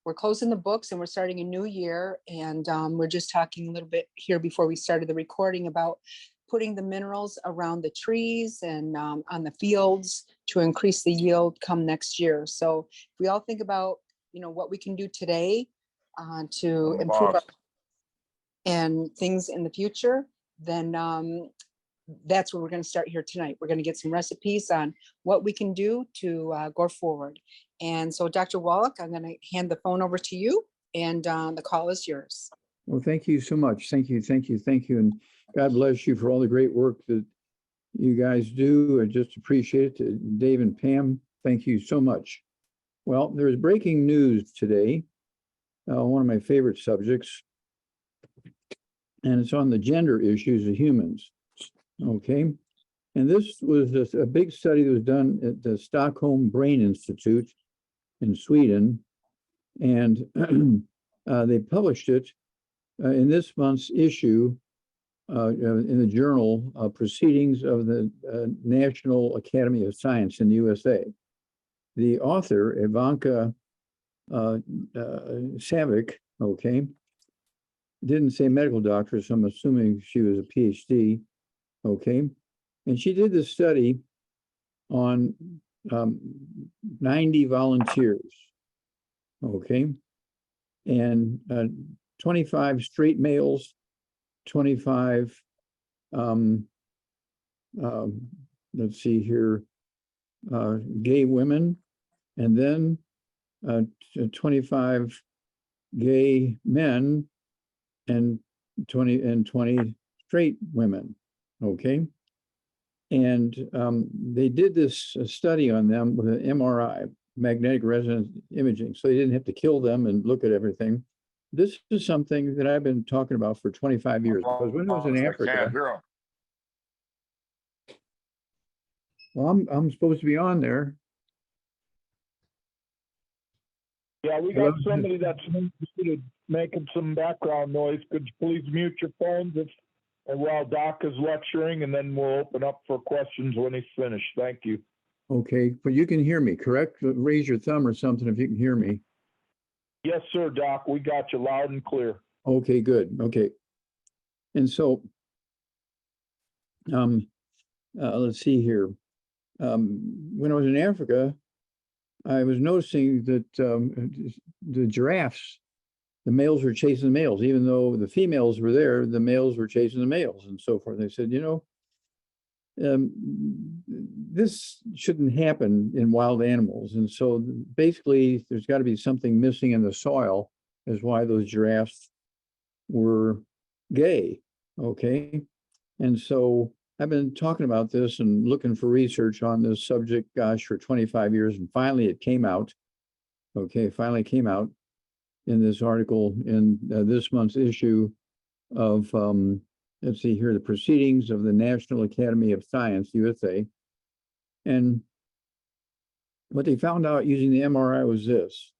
we're closing the books and we're starting a new year. And we're just talking a little bit here before we started the recording about putting the minerals around the trees and on the fields to increase the yield come next year. So if we all think about, what we can do today to improve our and things in the future, then that's where we're going to start here tonight. We're going to get some recipes on what we can do to go forward. And so, Dr. Wallach, I'm going to hand the phone over to you, and the call is yours. Well, thank you so much. Thank you. And God bless you for all the great work that you guys do. I just appreciate it. Dave and Pam, thank you so much. Well, there's breaking news today, one of my favorite subjects, and it's on the gender issues of humans. Okay. And this was a big study that was done at the Stockholm Brain Institute in Sweden. And they published it in this month's issue in the journal Proceedings of the National Academy of Science in the USA. The author, Ivanka Savic, okay, didn't say medical doctor, so I'm assuming she was a PhD, okay, and she did this study on 90 volunteers, okay, and 25 straight males, 25, let's see here, gay women, and then 25 gay men and 20 straight women, okay? And they did this study on them with an MRI, magnetic resonance imaging, so they didn't have to kill them and look at everything. This is something that I've been talking about for 25 years, because when I was in Africa, well, I'm supposed to be on there. Yeah, we got somebody that's making some background noise. Could you please mute your phones and while Doc is lecturing, and then we'll open up for questions when he's finished. Thank you. Okay, but you can hear me, correct? Raise your thumb or something if you can hear me. Yes, sir, Doc. We got you loud and clear. Okay, good. Okay. And so, let's see here. When I was in Africa, I was noticing that the giraffes, the males were chasing the males, even though the females were there, the males were chasing the males and so forth. They said, this shouldn't happen in wild animals. And so basically there's got to be something missing in the soil is why those giraffes were gay. Okay. And so I've been talking about this and looking for research on this subject, gosh, for 25 years. And finally it came out. Okay. Finally came out in this article in this month's issue of, let's see here, the Proceedings of the National Academy of Science, USA. And what they found out using the MRI was this.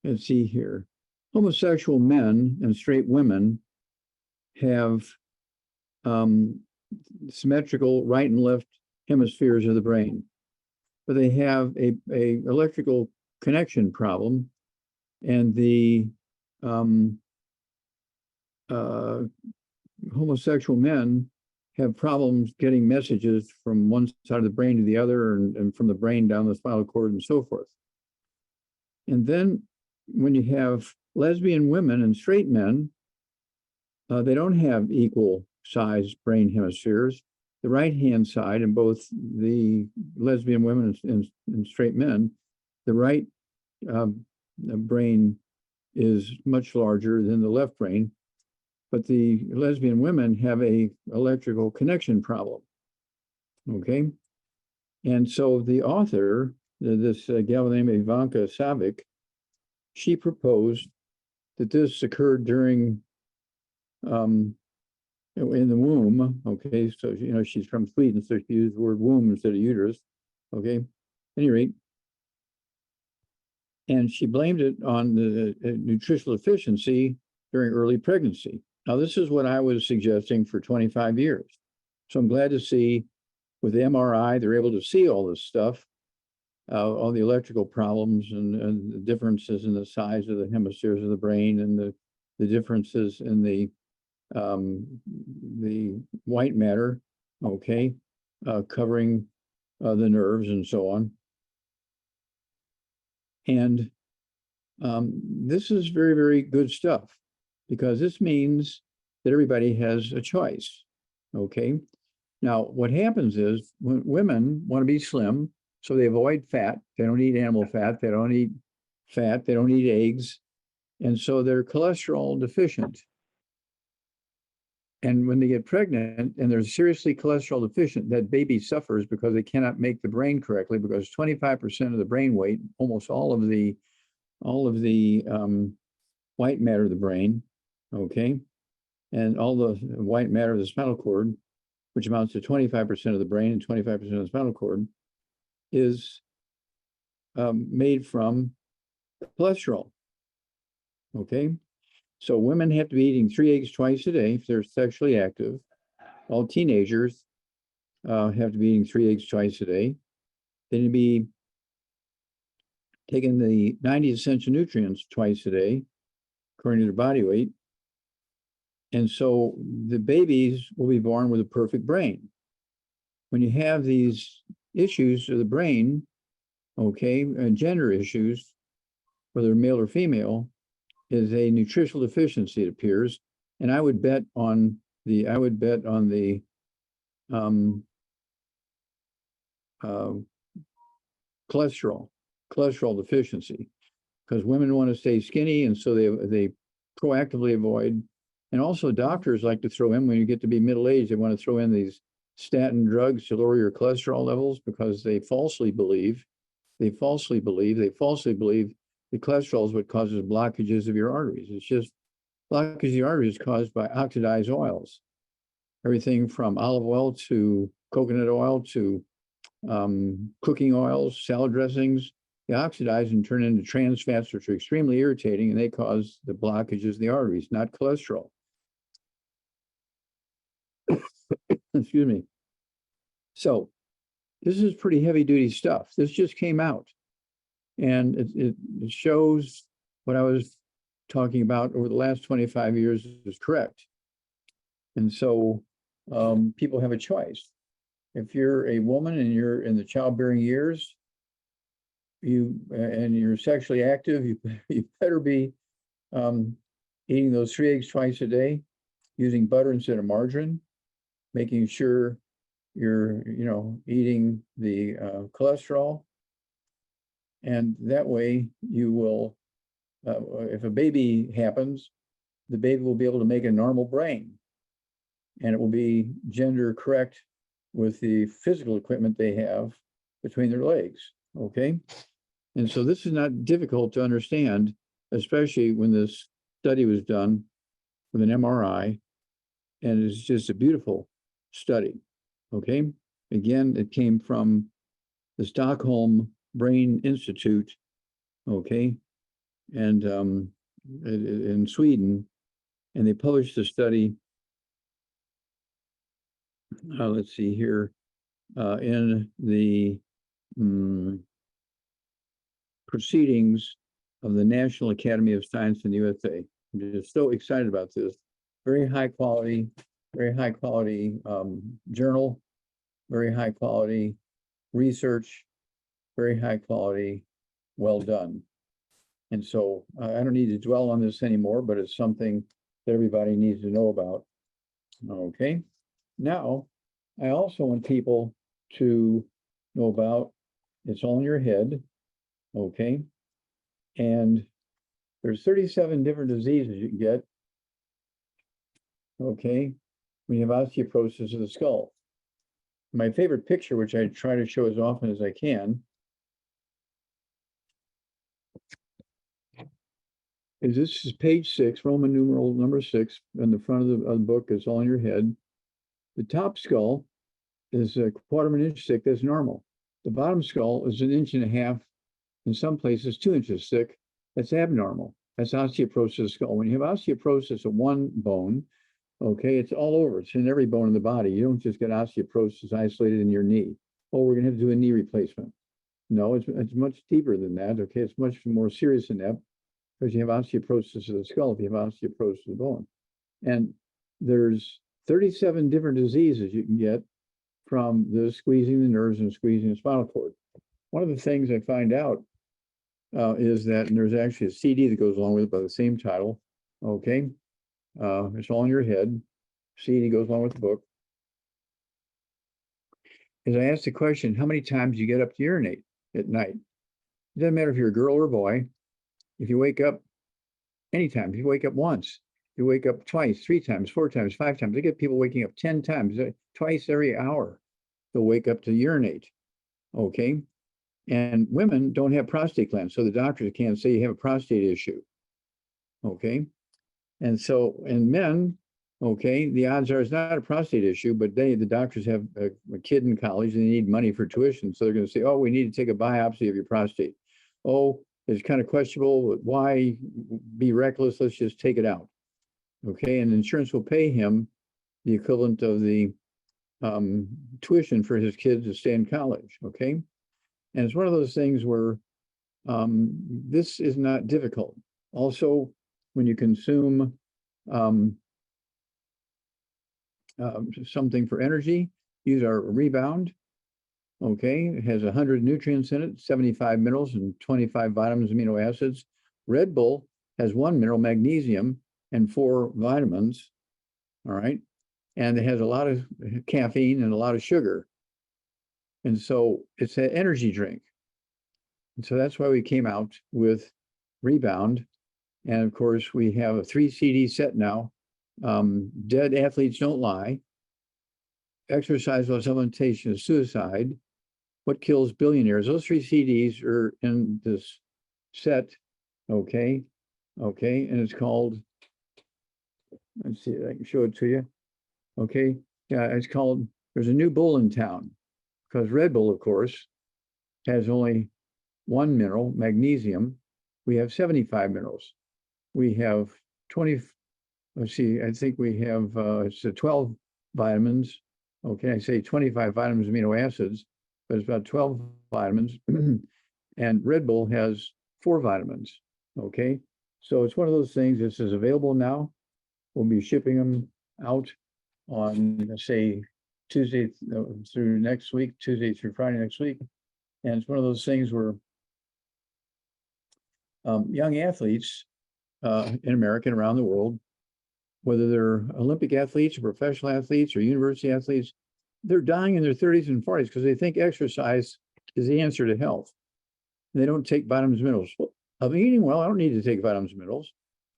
Let's see here. Homosexual men and straight women have symmetrical right and left hemispheres of the brain, but they have a electrical connection problem, and the homosexual men have problems getting messages from one side of the brain to the other, and from the brain down the spinal cord and so forth. And then when you have lesbian women and straight men, they don't have equal sized brain hemispheres. The right-hand side in both the lesbian women and straight men, the right brain is much larger than the left brain, but the lesbian women have a electrical connection problem, okay? And so the author, this gal named Ivanka Savic, she proposed that this occurred during, in the womb, okay? So, she's from Sweden, so she used the word womb instead of uterus, okay? At any rate, and she blamed it on the nutritional deficiency during early pregnancy. Now, this is what I was suggesting for 25 years. So I'm glad to see with the MRI, they're able to see all this stuff. all the electrical problems and the differences in the size of the hemispheres of the brain and the differences in the white matter, okay, covering the nerves and so on. And this is very, very good stuff, because this means that everybody has a choice, okay? Now, what happens is when women want to be slim, so they avoid fat, they don't eat animal fat, they don't eat fat, they don't eat eggs, and so they're cholesterol deficient. And when they get pregnant and they're seriously cholesterol deficient, that baby suffers because they cannot make the brain correctly, because 25% of the brain weight, almost all of the white matter of the brain, okay, and all the white matter of the spinal cord, which amounts to 25% of the brain and 25% of the spinal cord, is made from cholesterol, okay? So women have to be eating 3 eggs twice a day if they're sexually active. All teenagers have to be eating 3 eggs twice a day. They need to be taking the 90 essential nutrients twice a day, according to their body weight. And so the babies will be born with a perfect brain. When you have these issues of the brain, okay, gender issues, whether male or female, is a nutritional deficiency, it appears. And I would bet on the cholesterol deficiency, because women want to stay skinny, and so they proactively avoid. And also doctors like to throw in, when you get to be middle-aged, they want to throw in these statin drugs to lower your cholesterol levels, because they falsely believe the cholesterol is what causes blockages of your arteries. It's just blockage of the arteries caused by oxidized oils. Everything from olive oil to coconut oil to cooking oils, salad dressings, they oxidize and turn into trans fats, which are extremely irritating, and they cause the blockages of the arteries, not cholesterol. Excuse me. So this is pretty heavy duty stuff. This just came out. And it shows what I was talking about over the last 25 years is correct. And so people have a choice. If you're a woman and you're in the childbearing years, and you're sexually active, you better be eating those 3 eggs twice a day, using butter instead of margarine, making sure you're eating the cholesterol. And that way you will, if a baby happens, the baby will be able to make a normal brain, and it will be gender correct with the physical equipment they have between their legs, okay? And so this is not difficult to understand, especially when this study was done with an MRI, and it's just a beautiful study, okay? Again, it came from the Stockholm Brain Institute, okay, and in Sweden, and they published a study. Let's see here, in the proceedings of the National Academy of Science in the USA. I'm just so excited about this. Very high quality journal, very high quality research, very high quality, well done. And so I don't need to dwell on this anymore, but it's something that everybody needs to know about. Okay. Now, I also want people to know about, it's all in your head. Okay. And there's 37 different diseases you can get. Okay. When you have osteoporosis of the skull. My favorite picture, which I try to show as often as I can, is this is page 6, Roman numeral number 6, and the front of the book is all in your head. The top skull is a quarter of an inch thick, that's normal. The bottom skull is 1.5 inches, in some places 2 inches thick, that's abnormal. That's osteoporosis of the skull. When you have osteoporosis of one bone, okay, it's all over, it's in every bone in the body. You don't just get osteoporosis isolated in your knee. Oh, we're gonna have to do a knee replacement. No, it's much deeper than that. Okay, it's much more serious than that because you have osteoporosis of the skull, if you have osteoporosis of the bone. And there's 37 different diseases you can get from the squeezing the nerves and squeezing the spinal cord. One of the things I find out is that, and there's actually a CD that goes along with it by the same title. Okay, it's all in your head. CD goes along with the book. Is I asked the question, how many times you get up to urinate at night? It doesn't matter if you're a girl or a boy. If you wake up anytime, if you wake up once, you wake up twice, 3 times, 4 times, 5 times. I get people waking up 10 times, twice every hour. They'll wake up to urinate. Okay. And women don't have prostate glands, so the doctors can't say you have a prostate issue. Okay. And so in men, okay, the odds are it's not a prostate issue, but the doctors have a kid in college and they need money for tuition. So they're going to say, oh, we need to take a biopsy of your prostate. Oh, it's kind of questionable. Why be reckless? Let's just take it out. Okay. And insurance will pay him the equivalent of the tuition for his kids to stay in college. Okay. And it's one of those things where this is not difficult. Also, when you consume something for energy, use our Rebound. Okay, it has 100 nutrients in it, 75 minerals and 25 vitamins, amino acids. Red Bull has 1 mineral, magnesium, and 4 vitamins. All right, and it has a lot of caffeine and a lot of sugar. And so it's an energy drink. And so that's why we came out with Rebound. And of course, we have a 3 CD set now. Dead Athletes Don't Lie, Exercise Without Supplementation is Suicide, What Kills Billionaires. Those 3 CDs are in this set. Okay. Okay. And it's called, let's see, I can show it to you. Okay. Yeah, it's called There's a New Bull in Town, because Red Bull, of course, has only 1 mineral, magnesium. We have 75 minerals. We have 20, let's see, I think we have it's 12 vitamins. Okay, I say 25 vitamins, amino acids, but it's about 12 vitamins. And Red Bull has 4 vitamins. Okay, so it's one of those things. This is available now. We'll be shipping them out on, let's say, Tuesday through next week, Tuesday through Friday next week. And it's one of those things where young athletes in America and around the world, whether they're Olympic athletes or professional athletes or university athletes, they're dying in their 30s and 40s because they think exercise is the answer to health. And they don't take vitamins and minerals. Well, I'm eating well, I don't need to take vitamins and minerals.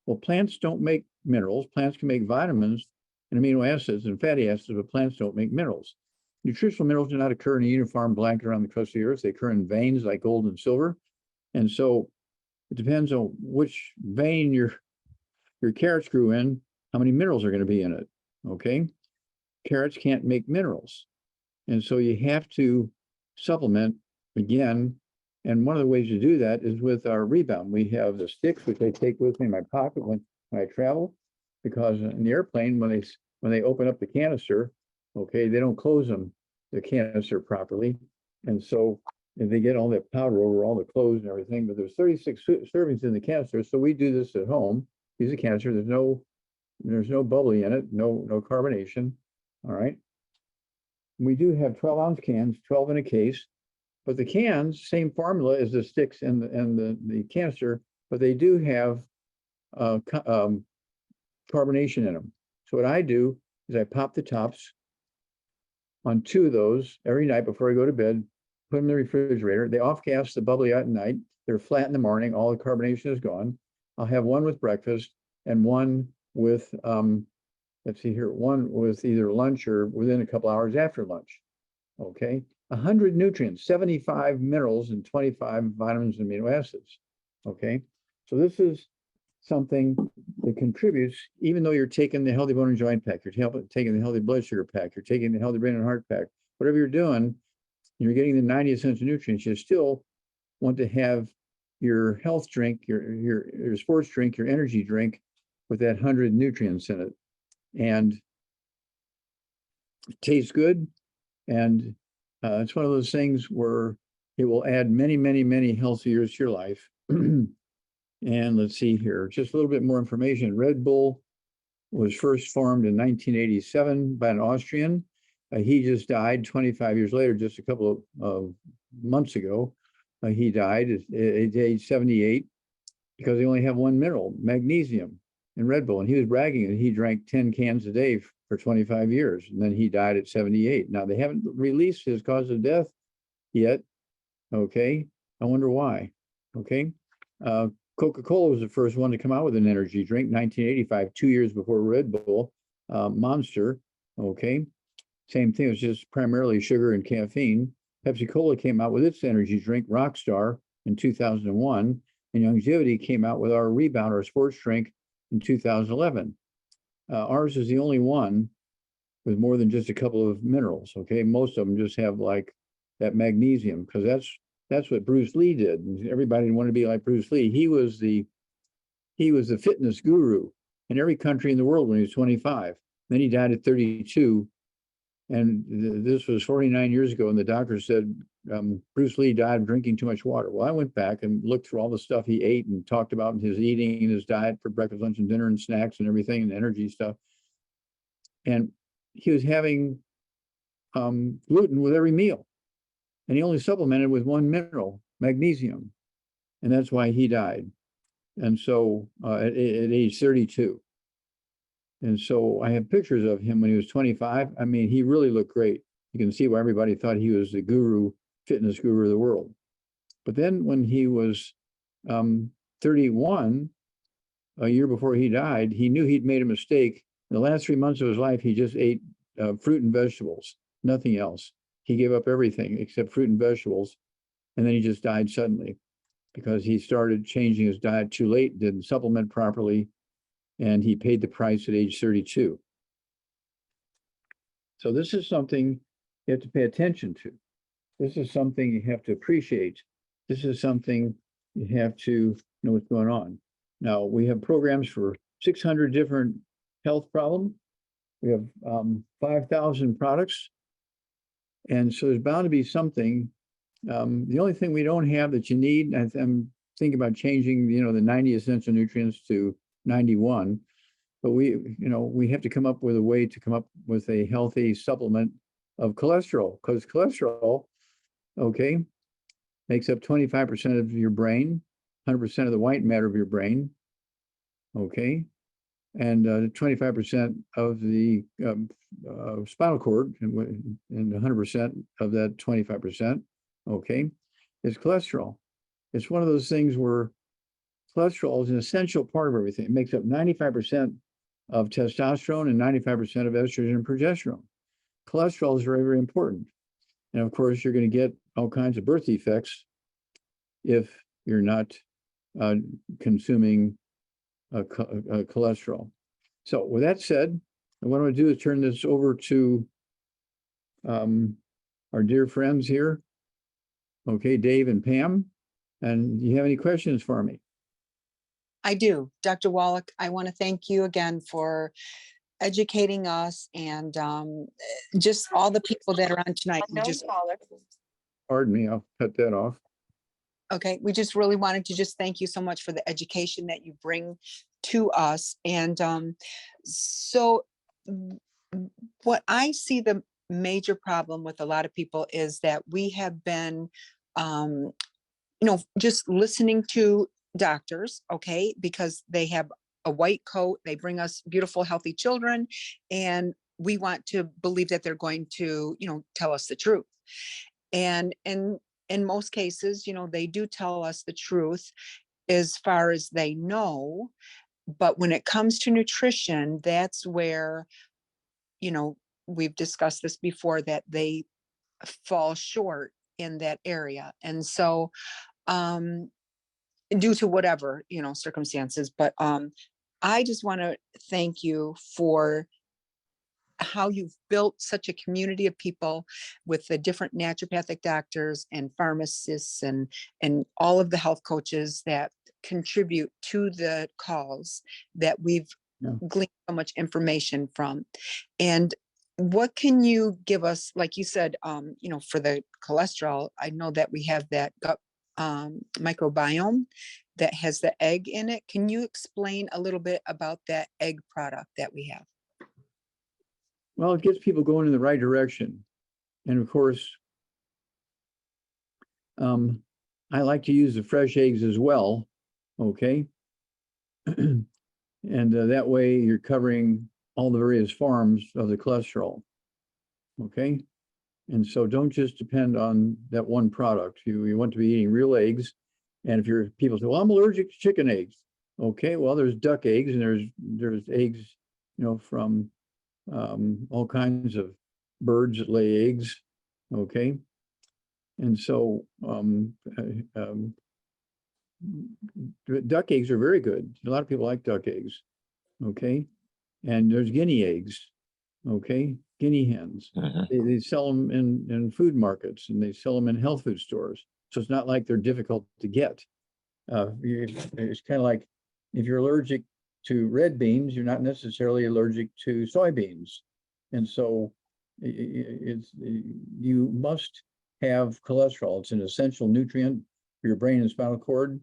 Well, plants don't make minerals. Plants can make vitamins and amino acids and fatty acids, but plants don't make minerals. Nutritional minerals do not occur in a uniform blanket around the crust of the earth. They occur in veins like gold and silver. And so it depends on which vein your carrots grew in, how many minerals are going to be in it. Okay. Carrots can't make minerals. And so you have to supplement again. And one of the ways to do that is with our Rebound. We have the sticks, which I take with me in my pocket when I travel, because in the airplane, when they open up the canister, okay, they don't close the canister properly. And so they get all that powder over all the clothes and everything, but there's 36 servings in the canister. So we do this at home. Use a canister. There's no bubbly in it, no carbonation. All right. We do have 12-ounce cans, 12 in a case, but the cans, same formula as the sticks and the canister, but they do have carbonation in them. So what I do is I pop the tops on 2 of those every night before I go to bed, put them in the refrigerator. They off-gas the bubbly at night. They're flat in the morning. All the carbonation is gone. I'll have one with breakfast and one with, let's see here, one with either lunch or within a couple hours after lunch. Okay. 100 nutrients, 75 minerals, and 25 vitamins and amino acids. Okay. So this is something that contributes, even though you're taking the healthy bone and joint pack, you're taking the healthy blood sugar pack, you're taking the healthy brain and heart pack, whatever you're doing, you're getting the 90 essential nutrients. You still want to have your health drink, your sports drink, your energy drink with that 100 nutrients in it. And it tastes good. And it's one of those things where It will add many, many, many healthy years to your life. And let's see here, just a little bit more information. Red Bull was first formed in 1987 by an Austrian. He just died 25 years later, just a couple of months ago. He died at age 78 because they only have one mineral, magnesium, in Red Bull. And he was bragging that he drank 10 cans a day for 25 years. And then he died at 78. Now, they haven't released his cause of death yet. Okay. I wonder why. Okay. Coca-Cola was the first one to come out with an energy drink, 1985, 2 years before Red Bull. Monster. Okay. Same thing. It was just primarily sugar and caffeine. Pepsi-Cola came out with its energy drink, Rockstar, in 2001. And Youngevity came out with our Rebound, our sports drink, in 2011. Ours is the only one with more than just a couple of minerals. Okay. Most of them just have like that magnesium, because that's what Bruce Lee did. And everybody wanted to be like Bruce Lee. He was the fitness guru in every country in the world when he was 25. Then he died at 32. And this was 49 years ago. And the doctor said, Bruce Lee died of drinking too much water. Well, I went back and looked through all the stuff he ate and talked about in his eating and his diet for breakfast, lunch, and dinner and snacks and everything and energy stuff. And he was having gluten with every meal. And he only supplemented with one mineral, magnesium. And that's why he died. And so at age 32. And so I have pictures of him when he was 25. I mean, he really looked great. You can see why everybody thought he was the guru, fitness guru of the world. But then when he was 31, a year before he died, he knew he'd made a mistake. In the last 3 months of his life, he just ate fruit and vegetables, nothing else. He gave up everything except fruit and vegetables. And then he just died suddenly because he started changing his diet too late, didn't supplement properly, and he paid the price at age 32. So this is something you have to pay attention to. This is something you have to appreciate. This is something you have to know what's going on. Now, we have programs for 600 different health problems. We have 5,000 products. And so there's bound to be something. The only thing we don't have that you need, I'm thinking about changing, the 90 essential nutrients to 91, but we have to come up with a way to come up with a healthy supplement of cholesterol, because cholesterol, okay, makes up 25% of your brain, 100% of the white matter of your brain, okay, and 25% of the spinal cord, and 100% of that 25%, okay, is cholesterol. It's one of those things where cholesterol is an essential part of everything. It makes up 95% of testosterone and 95% of estrogen and progesterone. Cholesterol is very, very important. And of course, you're going to get all kinds of birth defects if you're not consuming cholesterol. So with that said, what I'm going to do is turn this over to our dear friends here. Okay, Dave and Pam. And do you have any questions for me? I do. Dr. Wallach, I want to thank you again for educating us and just all the people that are on tonight. Pardon me, I'll cut that off. Okay, we just really wanted to just thank you so much for the education that you bring to us. And so what I see the major problem with a lot of people is that we have been, just listening to doctors, okay, because they have a white coat, they bring us beautiful, healthy children, and we want to believe that they're going to, tell us the truth. And in most cases, they do tell us the truth as far as they know. But when it comes to nutrition, that's where, we've discussed this before, that they fall short in that area. And so, due to whatever, circumstances, but I just want to thank you for how you've built such a community of people with the different naturopathic doctors and pharmacists and all of the health coaches that contribute to the calls that we've gleaned so much information from. And what can you give us, like you said, for the cholesterol, I know that we have that gut microbiome that has the egg in it. Can you explain a little bit about that egg product that we have? Well, it gets people going in the right direction. And of course, I like to use the fresh eggs as well. Okay. And that way you're covering all the various forms of the cholesterol. Okay. And so don't just depend on that one product. You want to be eating real eggs. And if people say, well, I'm allergic to chicken eggs. Okay, well, there's duck eggs and there's eggs, from all kinds of birds that lay eggs. Okay. And so duck eggs are very good. A lot of people like duck eggs. Okay. And there's guinea eggs. Okay. Guinea hens. They sell them in food markets and they sell them in health food stores. So it's not like they're difficult to get. It's kind of like if you're allergic to red beans, you're not necessarily allergic to soybeans. And so you must have cholesterol. It's an essential nutrient for your brain and spinal cord.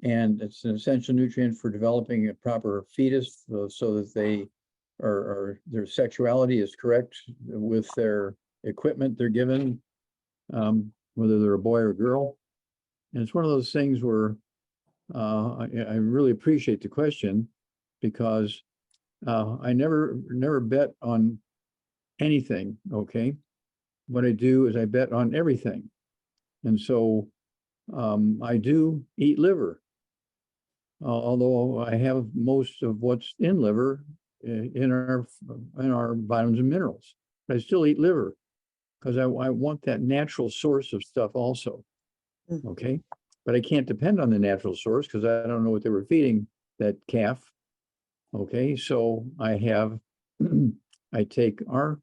And it's an essential nutrient for developing a proper fetus so that their sexuality is correct with their equipment they're given, whether they're a boy or girl. And it's one of those things where I really appreciate the question because I never bet on anything. Okay. What I do is I bet on everything. And so I do eat liver, although I have most of what's in liver in our vitamins and minerals. But I still eat liver because I want that natural source of stuff also. Okay. But I can't depend on the natural source because I don't know what they were feeding that calf. Okay. So I take our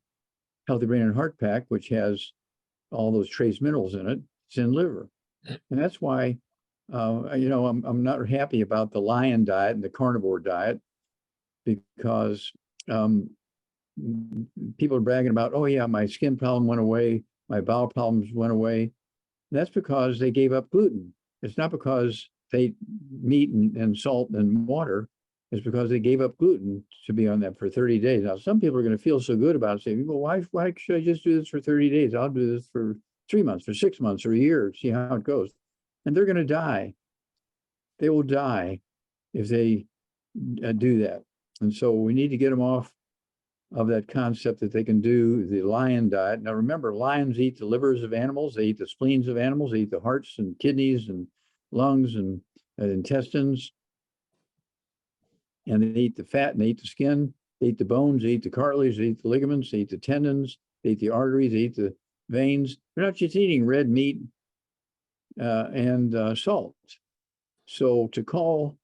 Healthy Brain and Heart Pack, which has all those trace minerals in it. It's in liver. And that's why, I'm not happy about the lion diet and the carnivore diet because people are bragging about, oh yeah, my skin problem went away, my bowel problems went away. That's because they gave up gluten. It's not because they ate meat and salt and water. It's because they gave up gluten to be on that for 30 days. Now, some people are going to feel so good about it, saying, well, why should I just do this for 30 days? I'll do this for 3 months, or 6 months, or a year, see how it goes. And they're going to die. They will die if they do that. And so we need to get them off of that concept that they can do the lion diet. Now, remember, lions eat the livers of animals. They eat the spleens of animals. They eat the hearts and kidneys and lungs and intestines. And they eat the fat and they eat the skin. They eat the bones. They eat the cartilage. They eat the ligaments. They eat the tendons. They eat the arteries. They eat the veins. They're not just eating red meat and salt. So to call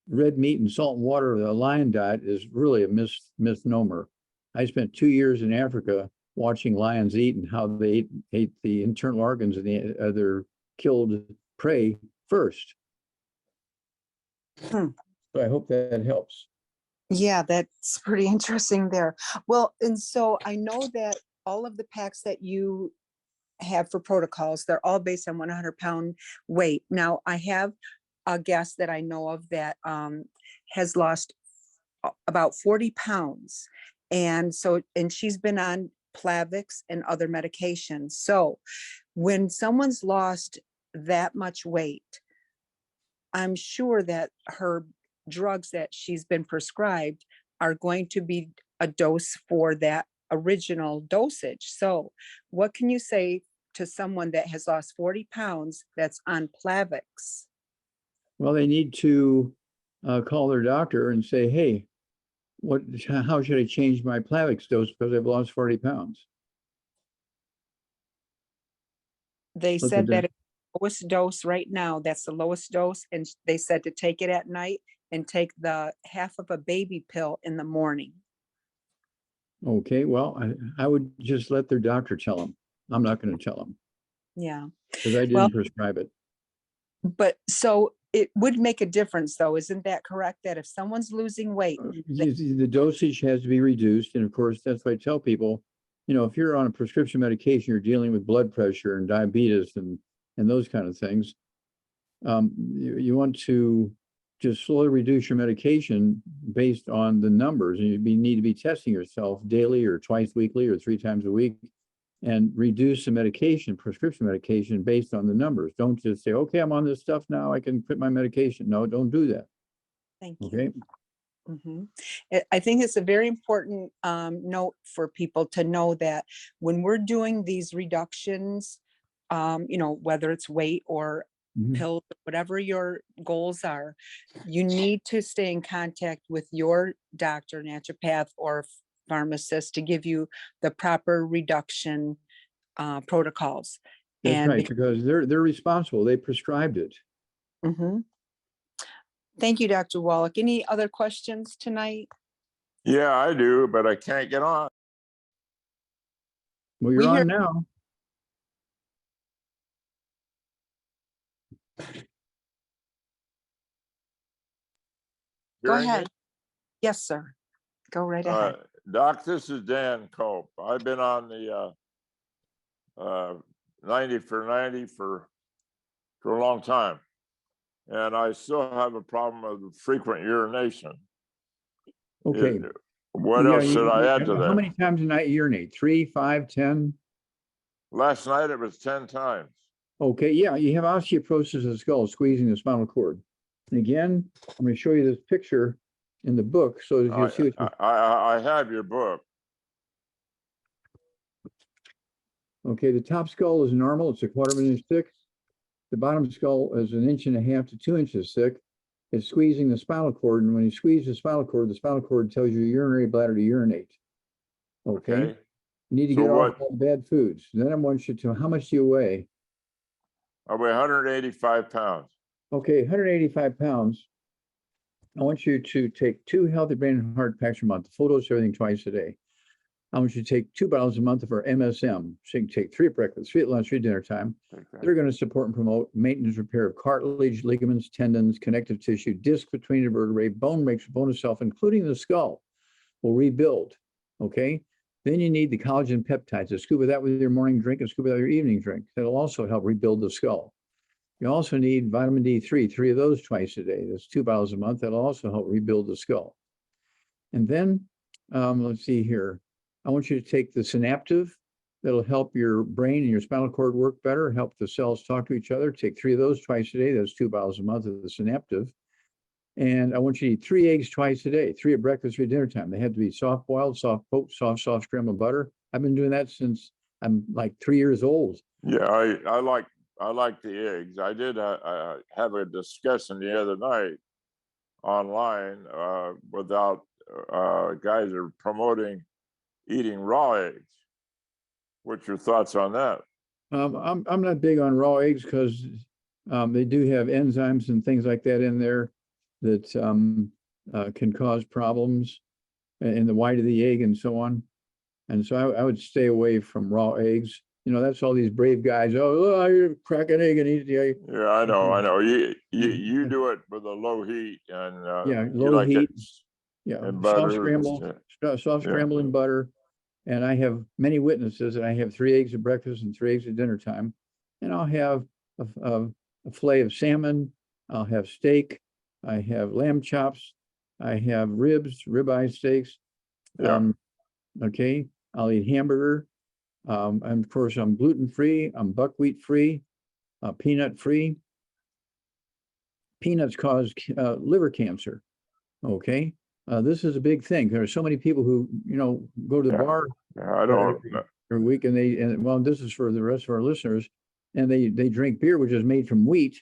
red meat and salt and water the lion diet is really a misnomer. I spent 2 years in Africa watching lions eat and how they ate the internal organs of their killed prey first. So I hope that helps. Yeah, that's pretty interesting there. Well, and so I know that all of the packs that you have for protocols, they're all based on 100-pound weight. Now, I have a guest that I know of that has lost about 40 pounds. And she's been on Plavix and other medications. So when someone's lost that much weight, I'm sure that her drugs that she's been prescribed are going to be a dose for that original dosage. So what can you say to someone that has lost 40 pounds that's on Plavix? Well, they need to call their doctor and say, hey, how should I change my Plavix dose because I've lost 40 pounds? They said that it's the lowest dose right now, that's the lowest dose. And they said to take it at night and take the half of a baby pill in the morning. Okay, well, I would just let their doctor tell them. I'm not going to tell them. Yeah. Because I didn't prescribe it. But so it would make a difference though, isn't that correct? That if someone's losing weight, The dosage has to be reduced. And of course, that's why I tell people, if you're on a prescription medication, you're dealing with blood pressure and diabetes and those kind of things. You want to just slowly reduce your medication based on the numbers, and you need to be testing yourself daily or twice weekly or 3 times a week, and reduce the medication, prescription medication, based on the numbers. Don't just say, okay, I'm on this stuff now, I can quit my medication. No, don't do that. thank you. Okay. I think it's a very important note for people to know that when we're doing these reductions, whether it's weight or Mhm. pills, whatever your goals are, you need to stay in contact with your doctor, naturopath, or pharmacist to give you the proper reduction protocols. That's And right, because they're responsible. They prescribed it. Mhm. Thank you, Dr. Wallach. Any other questions tonight? Yeah, I do, but I can't get on. Well, you're We hear- on now. Go Hearing me? ahead. Yes, sir. Go right ahead. Doc, this is Dan Cope. I've been on the 90 for 90 for a long time. And I still have a problem with frequent urination. Okay. What Yeah, else should I add to How that? many times a night you urinate? 3, 5, 10? Last night it was 10 times. Okay, yeah, you have osteoporosis of the skull, squeezing the spinal cord. And again, I'm going to show you this picture in the book so that you see what I have your book. Okay, the top skull is normal. It's a quarter of an inch thick. The bottom skull is 1.5 inches to 2 inches thick. It's squeezing the spinal cord, and when you squeeze the spinal cord tells your urinary bladder to urinate. Okay. Okay. You need to So get off what- all bad foods. Then I want you to, how much do you weigh? I weigh 185 pounds. Okay, 185 pounds. I want you to take 2 healthy brain and heart packs a month, full dose of everything twice a day. I want you to take 2 bottles a month of our MSM. So you can take 3 at breakfast, 3 at lunch, 3 at dinner time. Okay. They're going to support and promote maintenance, repair of cartilage, ligaments, tendons, connective tissue, disc between the vertebrae, bone makes bone itself, including the skull, will rebuild. Okay. Then you need the collagen peptides. So scuba that with your morning drink and scuba that with your evening drink. That'll also help rebuild the skull. You also need vitamin D3, 3 of those twice a day. That's 2 bottles a month. That'll also help rebuild the skull. And then, let's see here. I want you to take the synaptive. That'll help your brain and your spinal cord work better, help the cells talk to each other. Take 3 of those twice a day. That's 2 bottles a month of the synaptive. And I want you to eat 3 eggs twice a day, 3 at breakfast, 3 at dinner time. They have to be soft boiled, soft poached, soft scrambled butter. I've been doing that since I'm like 3 years old. Yeah, I like the eggs. I did have a discussion the other night online without guys are promoting eating raw eggs. What's your thoughts on that? I'm not big on raw eggs because they do have enzymes and things like that in there that can cause problems in the white of the egg and so on. And so I would stay away from raw eggs. That's all these brave guys. Oh, you crack an egg and eat the egg. Yeah, I know. You do it with a low heat and Yeah, you low like heat. it Yeah, in soft butter. scramble, soft Yeah. scramble in butter. And I have many witnesses that I have 3 eggs at breakfast and 3 eggs at dinner time. And I'll have a fillet of salmon. I'll have steak. I have lamb chops. I have ribs, ribeye steaks. Yeah. Okay. I'll eat hamburger. And of course, I'm gluten-free. I'm buckwheat-free, peanut-free. Peanuts cause liver cancer. Okay. This is a big thing. There are so many people who, go to the Yeah. bar I don't. every week, and well, this is for the rest of our listeners, and they drink beer, which is made from wheat,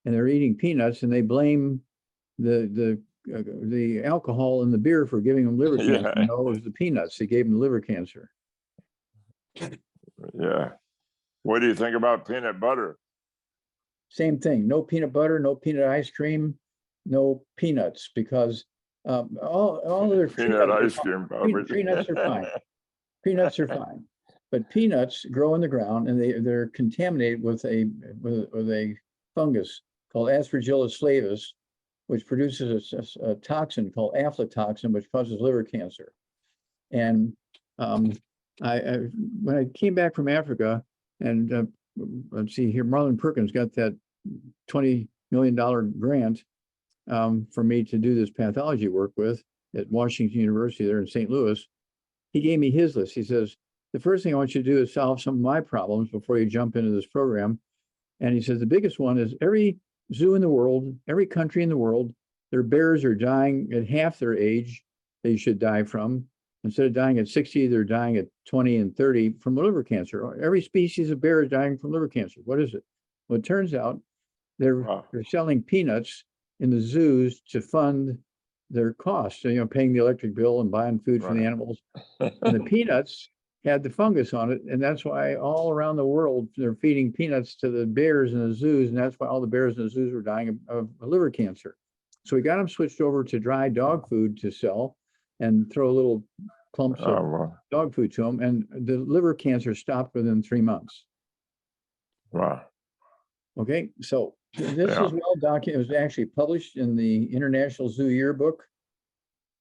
and they're eating peanuts, and they blame the alcohol in the beer for giving them liver cancer. Yeah. No, it was the peanuts that gave them liver cancer. Yeah. What do you think about peanut butter? Same thing. No peanut butter, no peanut ice cream, no peanuts, because all their Peanut ice cream. tree nuts are fine. Peanuts are fine, but peanuts grow in the ground and they're contaminated with a fungus called Aspergillus flavus, which produces a toxin called aflatoxin, which causes liver cancer. And when I came back from Africa, and let's see here, Marlon Perkins got that $20 million grant for me to do this pathology work with at Washington University there in St. Louis. He gave me his list. He says, the first thing I want you to do is solve some of my problems before you jump into this program. And he says, the biggest one is every zoo in the world, every country in the world, their bears are dying at half their age they should die from. Instead of dying at 60, they're dying at 20 and 30 from liver cancer. Every species of bear is dying from liver cancer. What is it? Well, it turns out they're selling peanuts in the zoos to fund their costs, paying the electric bill and buying food for the animals. And the peanuts had the fungus on it. And that's why all around the world, they're feeding peanuts to the bears in the zoos. And that's why all the bears in the zoos were dying of liver cancer. So we got them switched over to dry dog food to sell and throw little clumps of dog food to them. And the liver cancer stopped within 3 months. Wow. Okay, so this is well documented. It was actually published in the International Zoo Yearbook.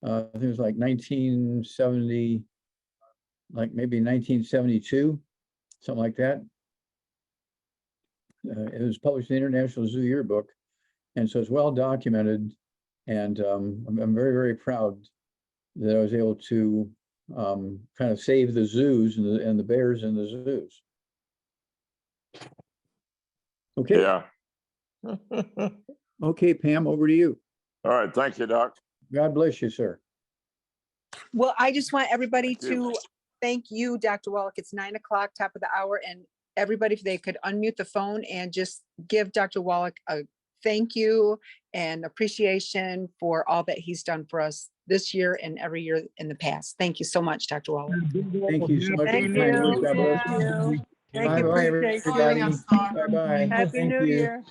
I think it was like 1970, like maybe 1972, something like that. It was published in the International Zoo Yearbook. And so it's well documented. And I'm very, very proud that I was able to kind of save the zoos and the bears in the zoos. Okay. Yeah. Okay, Pam, over to you. All right. Thank you, Doc. God bless you, sir. Well, I just want everybody Thank you. to thank you, Dr. Wallach. It's 9 o'clock, top of the hour, and everybody, if they could unmute the phone and just give Dr. Wallach a thank you and appreciation for all that he's done for us this year and every year in the past. Thank you so much, Dr. Wallach. Thank you so much. Thank for your kind words. you. God bless Thank you. Thank you. Bye-bye, Appreciate you. everybody. Bye-bye. Happy Thank New you. Year.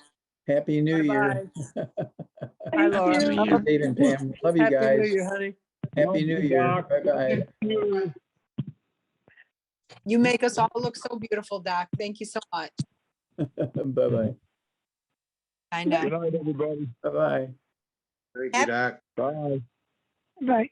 Happy New Year. Bye, Laura. Thank you, Dave and Pam. Love you Happy New guys. Year, honey. Happy New Year. Bye-bye. You make us all look so beautiful, Doc. Thank you so much. Bye-bye. I know. Good night, everybody. Bye-bye. Thank you, Doc. Bye. Bye.